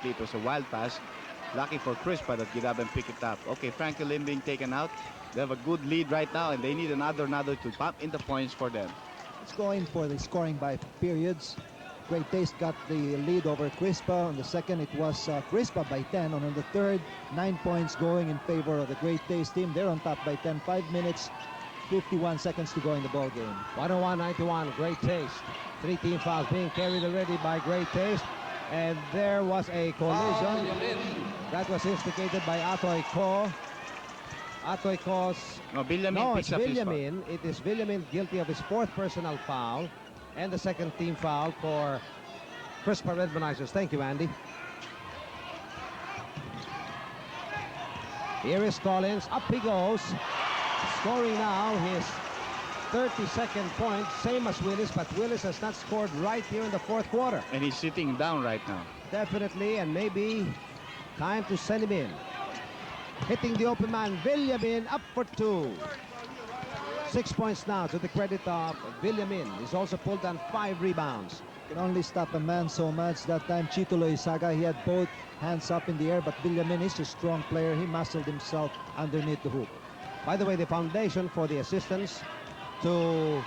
It was a wild pass. Lucky for Crispa that Gidaben picked it up. Okay, Frankie Lim being taken out. They have a good lead right now, and they need another to pump in the points for them. Let's go in for the scoring by periods. Great Taste got the lead over Crispa. On the second, it was Crispa by 10. And on the third, 9 points going in favor of the Great Taste team. They're on top by 10. 5 minutes, 51 seconds to go in the ball game. 101-91, Great Taste. 3 team fouls being carried already by Great Taste. And there was a collision that was instigated by Atoy Ko. Atoy Ko's... No, Villamin No, picks it's up his foul. Villamin. It is Villamin guilty of his 4th personal foul. And the 2nd team foul for Crispa Redmanizers. Thank you, Andy. Here is Collins. Up he goes. Scoring now his 32nd point. Same as Willis, but Willis has not scored right here in the 4th quarter. And he's sitting down right now. Definitely, and maybe time to send him in. Hitting the open man, Villamin up for 2. 6 points now to the credit of Villamin. He's also pulled down 5 rebounds. Can only stop a man so much. That time, Chito Loizaga, he had both hands up in the air, but Villamin is a strong player. He muscled himself underneath the hoop. By the way, the foundation for the assistance to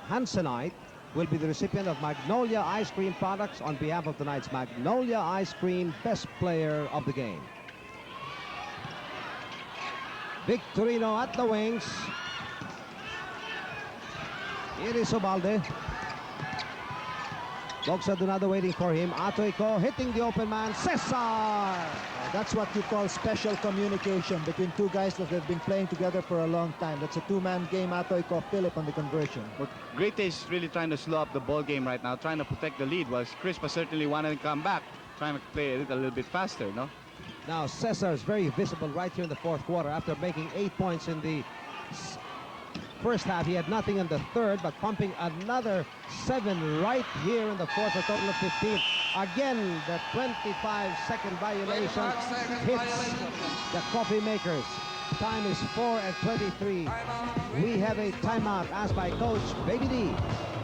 Hansenite will be the recipient of Magnolia Ice Cream products on behalf of tonight's Magnolia Ice Cream Best Player of the Game. Victorino at the wings. Here is Obalde. Bogsa Donado waiting for him. Atoy Ko hitting the open man. Cesar! That's what you call special communication between two guys that have been playing together for a long time. That's a two-man game. Atoy Ko, Philip on the conversion. But Great Taste is really trying to slow up the ball game right now, trying to protect the lead, while Crispa certainly wanted to come back, trying to play it a little bit faster, no? Now Cesar is very visible right here in the 4th quarter. After making 8 points in the first half, he had nothing in the 3rd, but pumping another 7 right here in the 4th, a total of 15. Again, the 25-second violation hits the Coffee Makers. Time is 4:23. We have a timeout asked by Coach Baby D.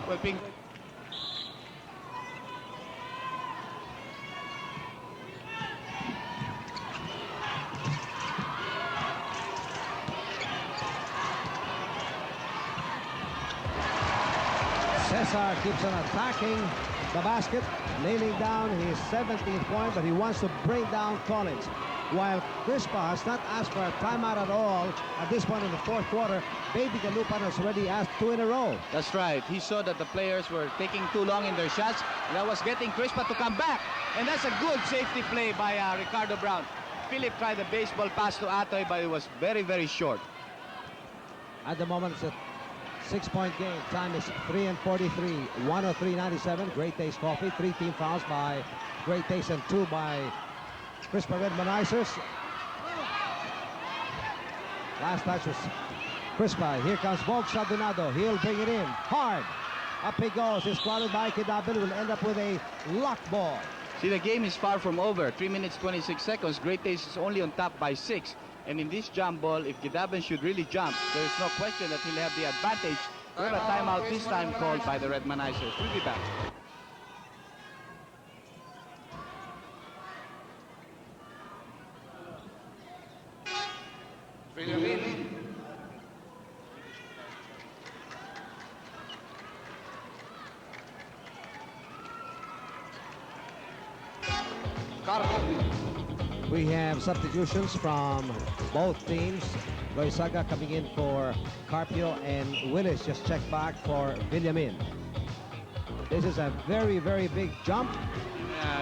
Well, Pink. Cesar keeps on attacking the basket, nailing down his 17th point, but he wants to bring down Collins. While Crispa has not asked for a timeout at all at this point in the 4th quarter, Baby Galupan has already asked 2 in a row. That's right. He saw that the players were taking too long in their shots, and that was getting Crispa to come back. And that's a good safety play by Ricardo Brown. Philip tried the baseball pass to Atoy, but it was very, very short. At the moment, it's a 6-point game. Time is 3:43. 103-97. Great Taste Coffee. 3 team fouls by Great Taste and 2 by Crispa Redmanizers. Last touch was Crispa. Here comes Bogsa Donado. He'll bring it in hard. Up he goes. It's swallowed by Kidaben. Will end up with a lock ball. See, the game is far from over. 3 minutes, 26 seconds. Great Taste is only on top by 6. And in this jump ball, if Gidaben should really jump, there is no question that he'll have the advantage. We have a timeout this time called by the Redmanizers. We'll be back. We have substitutions from both teams. Loizaga coming in for Carpio, and Willis just checked back for Villamin. This is a very, very big jump.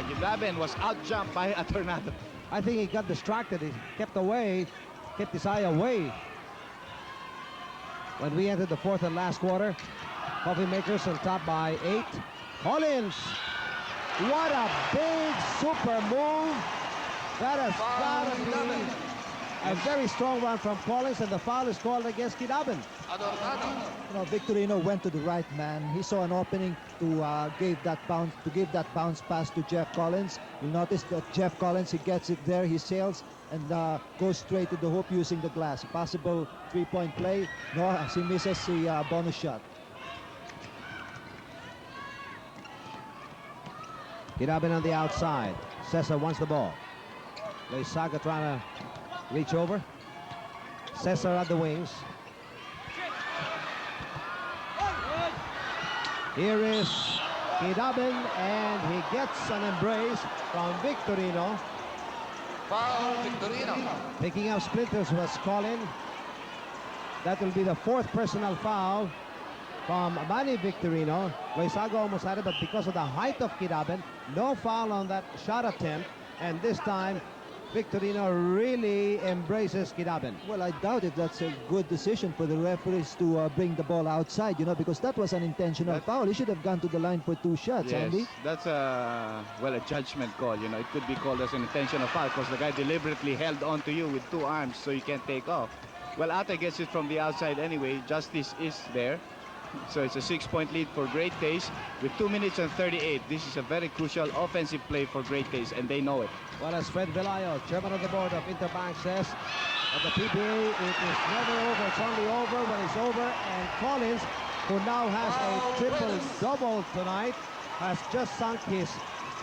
Gidaben was out-jumped by a tornado. I think he got distracted. He kept away, kept his eye away. When we entered the 4th and last quarter, Coffee Makers on top by 8. Collins! What a big super move! That has got to be a very strong run from Collins, and the foul is called against Kidaben. You know, Victorino went to the right man. He saw an opening to give that bounce pass to Jeff Collins. You'll notice that Jeff Collins, he gets it there, he sails and goes straight to the hoop using the glass. A possible 3-point play. No, as he misses the bonus shot. Kidabin on the outside. Cesar wants the ball. Loizaga trying to reach over. Cesar at the wings. Here is Kidabin, and he gets an embrace from Victorino. Foul, Victorino. Picking up splinters was Colin. That will be the 4th personal foul from Manny Victorino. Loizaga almost had it, but because of the height of Kidabin, no foul on that shot attempt. And this time, Victorino really embraces Kidabin. Well, I doubt if that's a good decision for the referees to bring the ball outside, you know, because that was an intentional foul. He should have gone to the line for 2 shots, Yes, Andy. that's a judgment call. You know, it could be called as an intentional foul because the guy deliberately held on to you with 2 arms so you can't take off. Well, Ate gets it from the outside anyway. Justice is there. So it's a 6-point lead for Great Taste with 2 minutes and 38. This is a very crucial offensive play for Great Taste, and they know it. Well, as Fred Velayo, chairman of the board of Interbank, says, at the PBA, it is never over. It's only over when it's over. And Collins, who now has a triple-double tonight, has just sunk his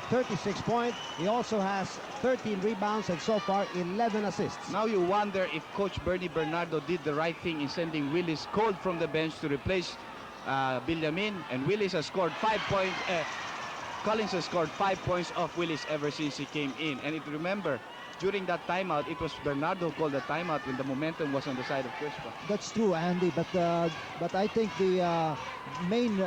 36 points. He also has 13 rebounds and so far 11 assists. Now you wonder if Coach Bernie Bernardo did the right thing in sending Willis cold from the bench to replace Villamin, and Willis has scored 5 points. Collins has scored 5 points off Willis ever since he came in. And if you remember, during that timeout, it was Bernardo who called the timeout when the momentum was on the side of Crispa. That's true, Andy, but I think the main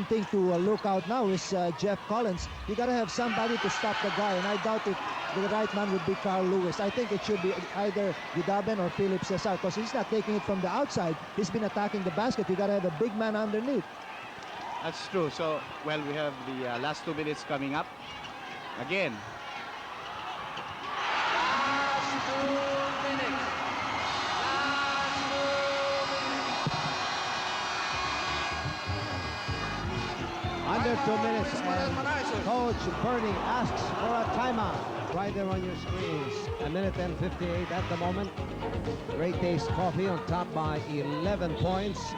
thing to look out now is Jeff Collins. You got to have somebody to stop the guy, and I doubt if the right man would be Carl Lewis. I think it should be either Gudaben or Philip Cesar, because he's not taking it from the outside. He's been attacking the basket. You got to have a big man underneath. That's true. So, well, we have the last 2 minutes coming up. Again. Last 2 minutes. Under 2 minutes, Redmanizers. and Coach Bernie asks for a timeout. Right there on your screens. 1 minute and 58 at the moment. Great Taste Coffee on top by 11 points.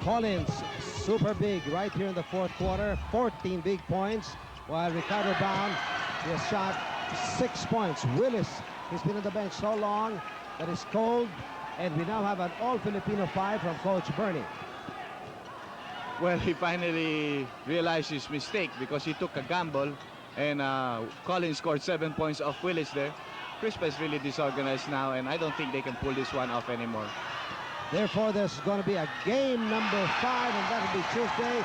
Collins, super big right here in the 4th quarter. 14 big points. While Ricardo Brown, he has shot 6 points. Willis, he's been on the bench so long that it's cold. And we now have an all-Filipino 5 from Coach Bernie. Well, he finally realized his mistake because he took a gamble, and Collins scored 7 points off Willis there. Crispa is really disorganized now, and I don't think they can pull this one off anymore. Therefore, there's going to be a game number 5, and that will be Tuesday.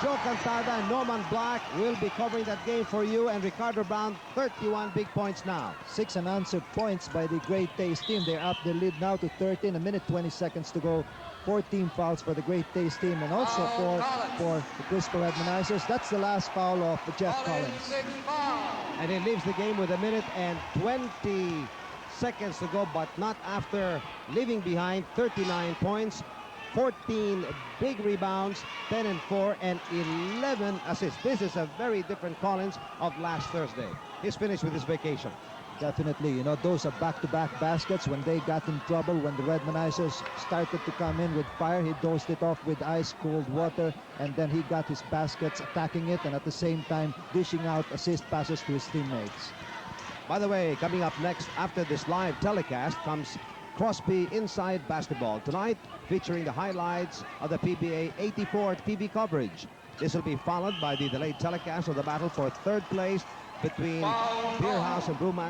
Joe Cantada and Norman Black will be covering that game for you, and Ricardo Brown, 31 big points now. 6 unanswered points by the Great Taste team. They're up the lead now to 13. 1 minute 20 seconds to go. 14 fouls for the Great Taste team, and also for the Crispa Redmanizers. That's the last foul of Jeff Collins. And he leaves the game with 1 minute and 20 seconds to go, but not after leaving behind 39 points, 14 big rebounds, 10 and 4, and 11 assists. This is a very different Collins of last Thursday. He's finished with his vacation. Definitely, you know, those are back-to-back baskets. When they got in trouble, when the Redmanizers started to come in with fire, he dosed it off with ice-cold water, and then he got his baskets, attacking it, and at the same time dishing out assist passes to his teammates. By the way, coming up next after this live telecast comes Crosby Inside Basketball. Tonight, featuring the highlights of the PBA 84 TV coverage. This will be followed by the delayed telecast of the battle for 3rd place between Beer House and Brewmaster.